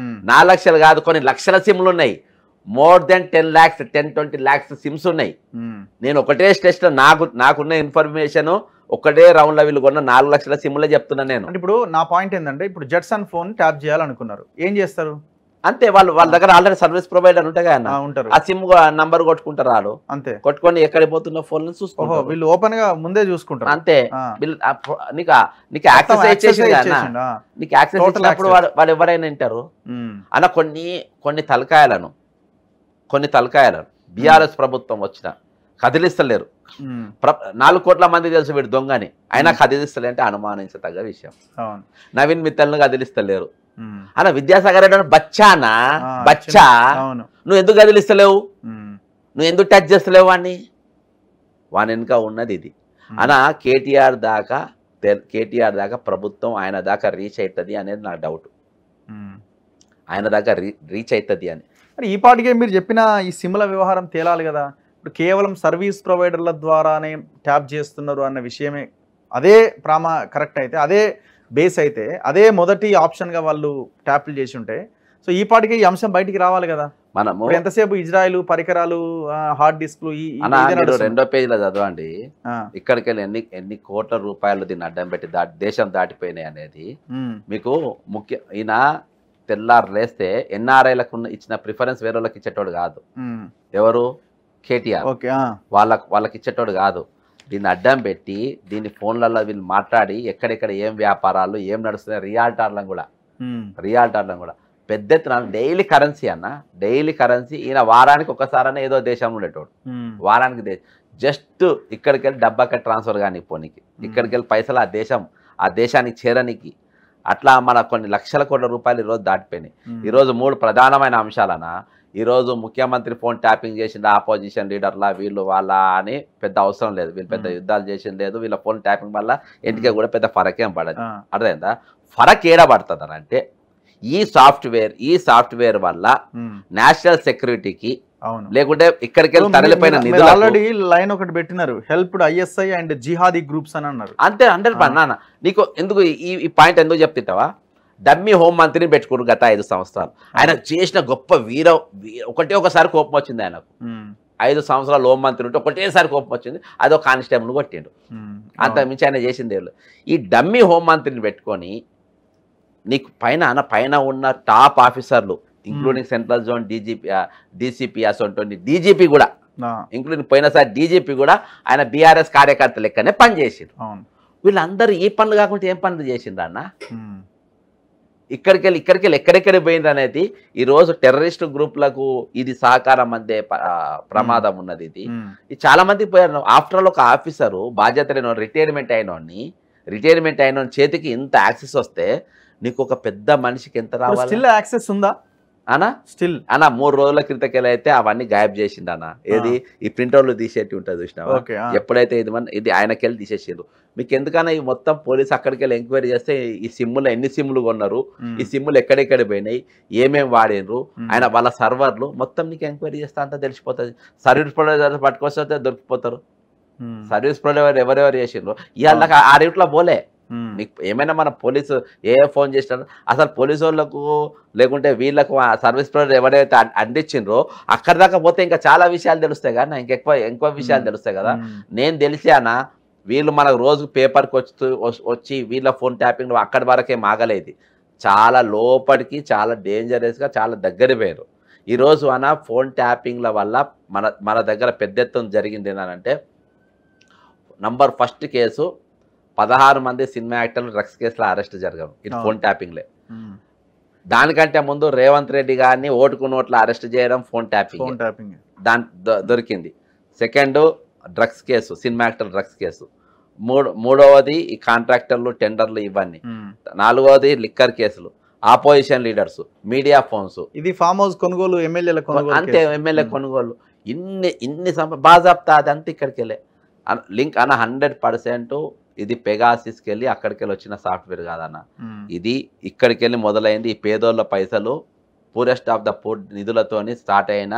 4 లక్షలు కాదు కొన్ని లక్షల సిమ్లు ఉన్నాయి. More than 10 lakhs 10-20 lakhs sims ఉన్నాయి. నేను ఒకటే స్ట్రెచ్ లో నాకున్న ఇన్ఫర్మేషన్ ఒకటే రౌండ్ లో వీళ్ళు కొన్న 4 లక్షల సిమ్లే చెప్తున్నా నేను. ఇప్పుడు నా పాయింట్ ఏంటంటే ఇప్పుడు జెట్సన్ ఫోన్ ట్యాప్ చేయాలనుకున్నారు, ఏం చేస్తారు? అంతే, వాళ్ళ దగ్గర ఆల్రెడీ సర్వీస్ ప్రొవైడర్ ఉంటాయి కదా, ఆ సిమ్ నంబర్ కొట్టుకుంటారు వాళ్ళు. అంతే, కొట్టుకొని ఎక్కడికి పోతున్న ఫోన్ చూసుకుంటారు. వీళ్ళు ఓపెన్ గా ముందే చూసుకుంటారు. అంతే, నీకు యాక్సెస్ ఇచ్చేసింది అన్న. నీకు యాక్సెస్ ఇచ్చినప్పుడు వాళ్ళు ఎవరైనా వింటారు అన్న. కొన్ని తలకాయలను బీఆర్ఎస్ ప్రభుత్వం వచ్చిన కదిలిస్తలేరు. 4 కోట్ల మంది తెలుసు వీడు దొంగని, అయినా కదిలిస్తలే అంటే అనుమానించదగ్గ విషయం. నవీన్ మిత్తల్ని కదిలిస్తలేరు అన్న. విద్యాసాగర్ రెడ్డి బచ్చానా, బచ్చా, నువ్వు ఎందుకు కదిలిస్తలేవు, నువ్వు ఎందుకు టచ్ చేస్తలేవు వాడిని? వాని వెనుక ఉన్నది ఇది అన్న. కేటీఆర్ దాకా ప్రభుత్వం ఆయన దాకా రీచ్ అవుతుంది అనేది నాకు డౌట్. ఆయన దాకా రీచ్ అవుతుంది అని. ఈ పాటికే మీరు చెప్పిన ఈ సిమ్ల వ్యవహారం తేలాలి కదా. ఇప్పుడు కేవలం సర్వీస్ ప్రొవైడర్ల ద్వారానే ట్యాప్ చేస్తున్నారు అన్న విషయమే అదే కరెక్ట్ అయితే, అదే బేస్ అయితే, అదే మొదటి ఆప్షన్గా వాళ్ళు ట్యాప్లు చేసి ఉంటే, సో ఈ పాటికే ఈ అంశం బయటికి రావాలి కదా. మనము ఎంతసేపు ఇజ్రాయిల్ పరికరాలు, హార్డ్ డిస్క్లు, రెండో పేజీలో చదవండి. ఇక్కడికి వెళ్ళి ఎన్ని కోట్ల రూపాయలు దీన్ని అడ్డం పెట్టి దేశం దాటిపోయినాయి అనేది మీకు ముఖ్య. ఈయన తెల్లారు లేస్తే ఎన్ఆర్ఐలకు ఇచ్చిన ప్రిఫరెన్స్ వేరే వాళ్ళకి ఇచ్చేటోడు కాదు. ఎవరు? కేటీఆర్. వాళ్ళకి ఇచ్చేటోడు కాదు. దీన్ని అడ్డం పెట్టి దీన్ని ఫోన్లలో వీళ్ళు మాట్లాడి ఎక్కడెక్కడ ఏం వ్యాపారాలు ఏం నడుస్తున్నాయి, రియాల్టర్లను కూడా పెద్ద ఎత్తున డైలీ కరెన్సీ అన్న, డైలీ కరెన్సీ. ఈయన వారానికి ఒకసారైనా ఏదో దేశంలో ఉండేటోడు, వారానికి జస్ట్ ఇక్కడికి వెళ్ళి డబ్బాకి ట్రాన్స్ఫర్ కానీ పోనీకి, ఇక్కడికి వెళ్ళి పైసలు ఆ దేశానికి చేరనికి, అట్లా మన కొన్ని లక్షల కోట్ల రూపాయలు ఈరోజు దాటిపోయినాయి. ఈరోజు 3 ప్రధానమైన అంశాలన్నా. ఈరోజు ముఖ్యమంత్రి ఫోన్ ట్యాపింగ్ చేసిండు, ఆపోజిషన్ లీడర్లా వీళ్ళు వాళ్ళ అని పెద్ద అవసరం లేదు, వీళ్ళు పెద్ద యుద్ధాలు చేసింది లేదు, వీళ్ళ ఫోన్ ట్యాపింగ్ వల్ల ఇంటికి కూడా పెద్ద ఫరకేం పడదు. అర్థమైందా? ఫరక్ ఏడ పడుతుంది అని అంటే ఈ సాఫ్ట్వేర్ వల్ల నేషనల్ సెక్యూరిటీకి, లేకుంటే ఇక్కడికి వెళ్ళి తరలిపోయిన నిధులు ఆల్రెడీ లైన్ ఒకటి పెట్టినారు, helped ISI and jihadi groups అని అన్నారు. అంతే 100%. నాన్న నీకు ఎందుకు ఈ పాయింట్ ఎందుకు చెప్తావా? డమ్మీ హోం మంత్రిని పెట్టుకున్నారు గత 5 సంవత్సరాలు. ఆయన చేసిన గొప్ప ఒకసారి కోపం వచ్చింది ఆయనకు. 5 సంవత్సరాలు హోం మంత్రి ఉంటే ఒకటేసారి కోపం వచ్చింది, అదో కానిస్టేబుల్ కొట్టిండు. అంత మించి ఆయన చేసింది. ఈ డమ్మీ హోం మంత్రిని పెట్టుకొని నీకు పైన ఉన్న టాప్ ఆఫీసర్లు, ఇంక్లూడింగ్ సెంట్రల్ జోన్ డీసీపీ అసోంటి డీజీపీ కూడా, ఇంక్లూడింగ్ పోయినసారి డీజీపీ కూడా ఆయన బీఆర్ఎస్ కార్యకర్త లెక్కనే పనిచేసిండు. వీళ్ళందరూ ఈ పనులు కాకుండా ఏం పనులు చేసిండ్రు అన్న? ఇక్కడికి వెళ్ళి ఎక్కడెక్కడికి పోయిండ్రు అనేది. ఈరోజు టెర్రరిస్ట్ గ్రూప్లకు ఇది సహకారం అందే ప్రమాదం ఉన్నది. ఇది చాలా మంది పోయారు. ఆఫ్టర్ ఆల్ ఒక ఆఫీసరు బాధ్యత లేని రిటైర్మెంట్ అయిన చేతికి ఇంత యాక్సెస్ వస్తే నీకు ఒక పెద్ద మనిషికి ఎంత రావాలి? స్టిల్ యాక్సెస్ ఉందా అన్నా? స్టిల్ అన్న 3 రోజుల క్రితకెళ్ళి అయితే అవన్నీ గాయబ్ చేసిండు అన్న. ఏది ఈ ప్రింటర్లు తీసేటి ఉంటుంది చూసినావా? ఎప్పుడైతే ఇది ఆయనకెళ్ళి తీసేసిండు. మీకు ఎందుకన్నా ఈ మొత్తం పోలీసు అక్కడికి వెళ్ళి ఎంక్వైరీ చేస్తే ఈ సిమ్ములు ఎన్ని సిమ్ములు కొన్నారు, ఈ సిమ్ములు ఎక్కడెక్కడ పోయినాయి, ఏమేమి వాడినరు, ఆయన వాళ్ళ సర్వర్లు మొత్తం నీకు ఎంక్వైరీ చేస్తే అంతా తెలిసిపోతుంది. సర్వీస్ ప్రొవైడర్ పట్టుకొస్తే దొరికిపోతారు. సర్వీస్ ప్రొవైడర్ ఎవరెవరు చేసిండ్రు ఇవాళ ఆ రూట్లో పోలే. మీకు ఏమైనా మన పోలీసు ఫోన్ చేసినారు అసలు పోలీసు వాళ్ళకు, లేకుంటే వీళ్ళకు సర్వీస్ ప్రొవైడర్ ఎవరైతే అందించిండ్రో అక్కడి దాకా పోతే ఇంకా చాలా విషయాలు తెలుస్తాయి కదా, ఇంకెక్కువ విషయాలు తెలుస్తాయి కదా. నేను తెలిసానా వీళ్ళు మనకు రోజు పేపర్కి వచ్చి వీళ్ళ ఫోన్ ట్యాపింగ్ అక్కడి వరకే మాగలేదు, చాలా లోపలికి, చాలా డేంజరస్గా, చాలా దగ్గర పోయారు. ఈరోజు ఫోన్ ట్యాపింగ్ల వల్ల మన దగ్గర పెద్ద ఎత్తున జరిగింది ఏంటంటే, నంబర్ 1 కేసు 16 మంది సినిమా యాక్టర్లు డ్రగ్స్ కేసులో అరెస్ట్ జరిగారు ఇది ఫోన్ ట్యాపింగ్లే. దానికంటే ముందు రేవంత్ రెడ్డి గారిని ఓటుకు నోట్ల అరెస్ట్ చేయడం ఫోన్ ట్యాపింగ్ దొరికింది. Second drugs case, cinema actor drugs case. మూడవది ఈ కాంట్రాక్టర్లు, టెండర్లు ఇవన్నీ. 4వది లిక్కర్ కేసులు, ఆపోజిషన్ లీడర్స్, మీడియా ఫోన్స్, ఇది ఫామ్ హౌస్ కొనుగోలు, ఎమ్మెల్యేల కొనుగోలు, అంతే ఎమ్మెల్యే కొనుగోలు, ఇన్ని బాజాప్తా అదంతా ఇక్కడికి వెళ్ళే లింక్ అన్న. 100% ఇది పెగాసిస్కి వెళ్ళి అక్కడికి వెళ్ళి వచ్చిన సాఫ్ట్వేర్ కాదన్న. ఇది ఇక్కడికి వెళ్ళి మొదలైంది. ఈ పేదోళ్ళ పైసలు పూరెస్ట్ ఆఫ్ ద పూర్ నిధులతోని స్టార్ట్ అయిన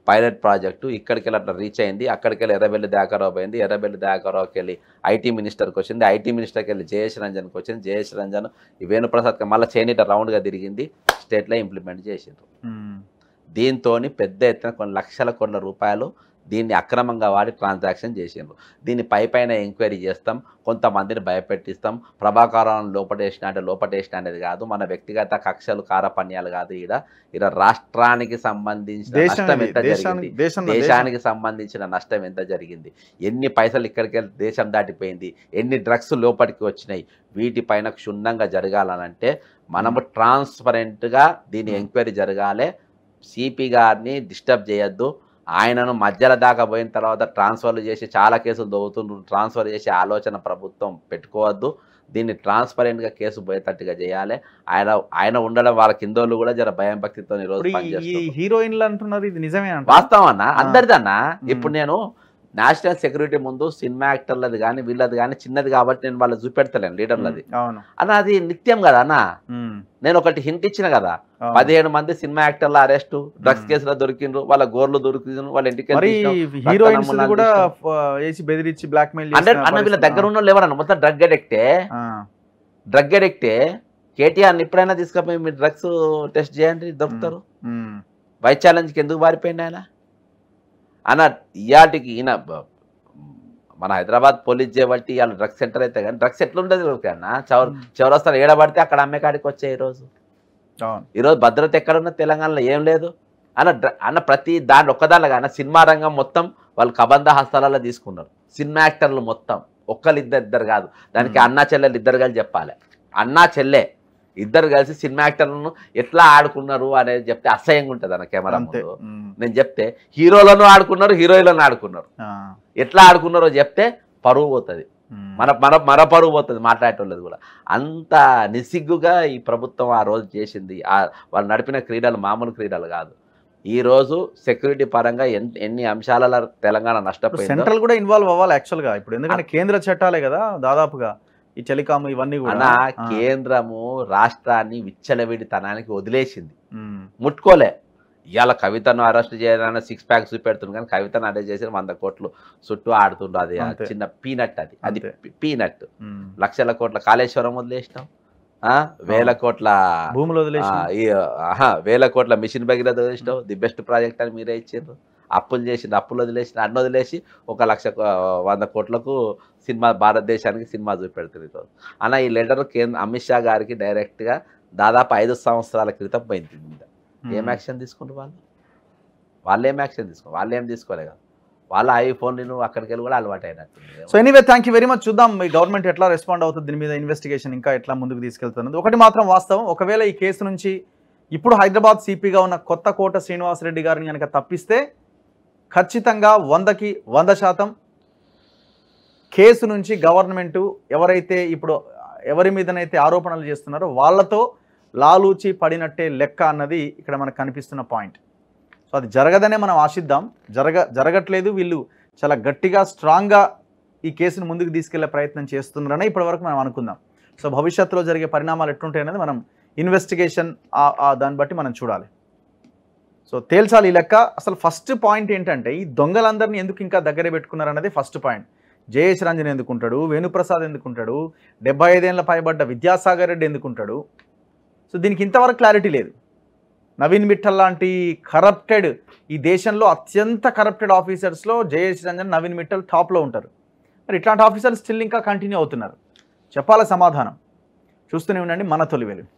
పైలట్ ప్రాజెక్టు ఇక్కడికి వెళ్ళి అట్లా రీచ్ అయింది. అక్కడికి వెళ్ళి ఎర్రబెల్లి దయాకర్రావు పోయింది, ఎర్రబెల్లి దయాకర్రావుకి వెళ్ళి ఐటీ మినిస్టర్కి వచ్చింది, ఐటీ మినిస్టర్కి వెళ్ళి జయేష్ రంజన్కి వచ్చింది, జయేష్ రంజన్ ఈ వేణుప్రసాద్కి మళ్ళీ చేనిట రౌండ్గా తిరిగింది, స్టేట్లో ఇంప్లిమెంట్ చేసిండ్రు. దీంతో పెద్ద ఎత్తున కొన్ని లక్షల కోట్ల రూపాయలు దీన్ని అక్రమంగా వాడి ట్రాన్సాక్షన్ చేసిండ్రు. దీన్ని పైన ఎంక్వైరీ చేస్తాం, కొంతమందిని భయపెట్టిస్తాం. ప్రభాకరం లోపటేసిన అనేది కాదు, మన వ్యక్తిగత కక్షలు కారపణ్యాలు కాదు. ఈడ రాష్ట్రానికి సంబంధించిన నష్టం ఎంత జరిగింది, దేశానికి సంబంధించిన నష్టం ఎంత జరిగింది, ఎన్ని పైసలు ఇక్కడికి దేశం దాటిపోయింది, ఎన్ని డ్రగ్స్ లోపలికి వచ్చినాయి, వీటిపైన క్షుణ్ణంగా జరగాలనంటే మనము ట్రాన్స్పరెంట్గా దీని ఎంక్వైరీ జరగాలి. సిపి గారిని డిస్టర్బ్ చేయొద్దు. ఆయనను మధ్యలో దాకా పోయిన తర్వాత ట్రాన్స్ఫర్లు చేసి చాలా కేసులు దొవుతుండ్రు, ట్రాన్స్ఫర్ చేసే ఆలోచన ప్రభుత్వం పెట్టుకోవద్దు. దీన్ని ట్రాన్స్పరెంట్గా కేసు పోయేటట్టుగా చేయాలి. ఆయన ఉండడం వాళ్ళ కిందోళ్ళు కూడా జర భయం భక్తితో ఈరోజు పనిచేస్తారు. హీరోయిన్లు అంటున్నారు, ఇది నిజమే వాస్తవం అన్న, అందరిదన్నా. ఇప్పుడు నేను నేషనల్ సెక్యూరిటీ ముందు సినిమా యాక్టర్లది కానీ వీళ్ళది కానీ చిన్నది కాబట్టి నేను వాళ్ళు చూపెడతలేను లీడర్లది అన్న. అది నిత్యం కదా అన్న. నేను ఒకటి హింట్ ఇచ్చిన కదా, 17 మంది సినిమా యాక్టర్ల అరెస్టు, డ్రగ్స్ కేసులో దొరికిండ్రు, వాళ్ళ గోర్లు దొరికిండ్రు, వాళ్ళ ఇంటికి అన్న. వీళ్ళ దగ్గర ఉన్న ఎవరన్నా మొత్తం డ్రగ్ అడిక్టే. కేటీఆర్ని ఎప్పుడైనా తీసుకుపోయి మీరు డ్రగ్స్ టెస్ట్ చేయండి, దొరుకుతారు. వైస్ ఛాలెంజ్కి ఎందుకు పారిపోయింది ఆయన అన్న? ఇయాటికి ఈయన మన హైదరాబాద్ పోలీస్ చేయబట్టి ఇవాళ డ్రగ్స్ సెంటర్ అయితే కానీ డ్రగ్స్ ఎట్లుంటుంది అన్న? చౌరస్తాలు ఏడబడితే అక్కడ అమ్మే కాడికి వచ్చాయి. ఈరోజు భద్రత ఎక్కడున్న తెలంగాణలో ఏం లేదు అన్న. ప్రతి దాంట్లో ఒక్కదానిలో కానీ సినిమా రంగం మొత్తం వాళ్ళు కబంధ హస్తాలలో తీసుకున్నారు. సినిమా యాక్టర్లు మొత్తం ఇద్దరు కాదు, దానికి అన్నా చెల్లెలు ఇద్దరు కలిసి చెప్పాలి. అన్నా చెల్లె ఇద్దరు కలిసి సినిమా యాక్టర్లను ఎట్లా ఆడుకున్నారు అనేది చెప్తే అసహ్యంగా ఉంటుంది అన్న కెమెరా ముందు. నేను చెప్తే హీరోలను ఆడుకున్నారు, హీరోయిన్లను ఆడుకున్నారు, ఎట్లా ఆడుకున్నారో చెప్తే పరువు పోతుంది, మన పరువు పోతుంది మాట్లాడేటోళ్ళది కూడా. అంత నిసిగ్గుగా ఈ ప్రభుత్వం ఆ రోజు చేసింది. వాళ్ళు నడిపిన క్రీడలు మామూలు క్రీడలు కాదు. ఈ రోజు సెక్యూరిటీ పరంగా ఎన్ని అంశాలలో తెలంగాణ నష్టపోయింది. సెంట్రల్ కూడా ఇన్వాల్వ్ అవ్వాలి యాక్చువల్గా ఇప్పుడు, ఎందుకంటే కేంద్ర చట్టాలే కదా దాదాపుగా ఈ టెలికాం ఇవన్నీ కూడా. కేంద్రము రాష్ట్రాన్ని విచ్చలవిడితనానికి వదిలేసింది, ముట్టుకోలే. ఇవాళ కవితను అరెస్ట్ చేయాలని 6 ప్యాక్ చూపెడుతుంది, కానీ కవితను అరెస్ట్ చేసి 100 కోట్లు చుట్టూ ఆడుతుండ్రు. అది చిన్న పీనట్, అది పీనట్. లక్షల కోట్ల కాళేశ్వరం వదిలేసినాం, వేల కోట్ల భూములు వదిలేసి, వేల కోట్ల మిషన్ భగీరథ వదిలేసినాం. ది బెస్ట్ ప్రాజెక్ట్ అని మీరే ఇచ్చిండ్రు. అప్పులు చేసింది, అప్పులు వదిలేసి అన్ని వదిలేసి 1,100 కోట్లకు సినిమా, భారతదేశానికి సినిమా చూపెడుతుంది ఈరోజు అన్న. ఈ లెటర్ అమిత్ షా గారికి డైరెక్ట్గా దాదాపు 5 సంవత్సరాల క్రితం పోయింది. ఏం యాక్షన్ తీసుకుంటారు వాళ్ళు ఏం యాక్షన్ తీసుకోవాలి? వాళ్ళు ఏం తీసుకోలే కదా, వాళ్ళ ఐఫోన్ అక్కడికి వెళ్ళి కూడా అలవాటు అయినట్టు. So anyway thank you very much. చూద్దాం ఈ గవర్నమెంట్ ఎట్లా రెస్పాండ్ అవుతుంది దీని మీద, ఇన్వెస్టిగేషన్ ఇంకా ఎట్లా ముందుకు తీసుకెళ్తున్నది. ఒకటి మాత్రం వాస్తవం, ఒకవేళ ఈ కేసు నుంచి ఇప్పుడు హైదరాబాద్ సిపిగా ఉన్న కొత్తకోట శ్రీనివాసరెడ్డి గారిని కనుక తప్పిస్తే ఖచ్చితంగా 100కి 100% కేసు నుంచి గవర్నమెంటు ఎవరైతే ఇప్పుడు ఎవరి మీదనైతే ఆరోపణలు చేస్తున్నారో వాళ్ళతో లాలూచి పడినట్టే లెక్క అన్నది ఇక్కడ మనకు కనిపిస్తున్న పాయింట్. సో అది జరగదనే మనం ఆశిద్దాం. జరగట్లేదు, వీళ్ళు చాలా గట్టిగా స్ట్రాంగ్గా ఈ కేసును ముందుకు తీసుకెళ్లే ప్రయత్నం చేస్తున్నారని ఇప్పటివరకు మనం అనుకుందాం. సో భవిష్యత్తులో జరిగే పరిణామాలు ఎట్లుంటాయి అనేది మనం ఇన్వెస్టిగేషన్ దాన్ని బట్టి మనం చూడాలి. సో తేల్చాలి ఈ లెక్క. అసలు ఫస్ట్ పాయింట్ ఏంటంటే ఈ దొంగలందరినీ ఎందుకు ఇంకా దగ్గర పెట్టుకున్నారన్నది ఫస్ట్ పాయింట్. జయేష్ రంజన్ ఎందుకుంటాడు, వేణుప్రసాద్ ఎందుకుంటాడు, 75 ఏళ్ళ పైబడ్డ విద్యాసాగర్ రెడ్డి ఎందుకుంటాడు? సో దీనికి ఇంతవరకు క్లారిటీ లేదు. నవీన్ మిట్టల్ లాంటి కరప్టెడ్, ఈ దేశంలో అత్యంత కరప్టెడ్ ఆఫీసర్స్లో జయేష్ రంజన్, నవీన్ మిట్టల్ టాప్లో ఉంటారు. మరి ఇట్లాంటి ఆఫీసర్స్ స్టిల్ ఇంకా కంటిన్యూ అవుతున్నారు. చెప్పాల సమాధానం. చూస్తూనే ఉండండి మన తొలి వెలుగు.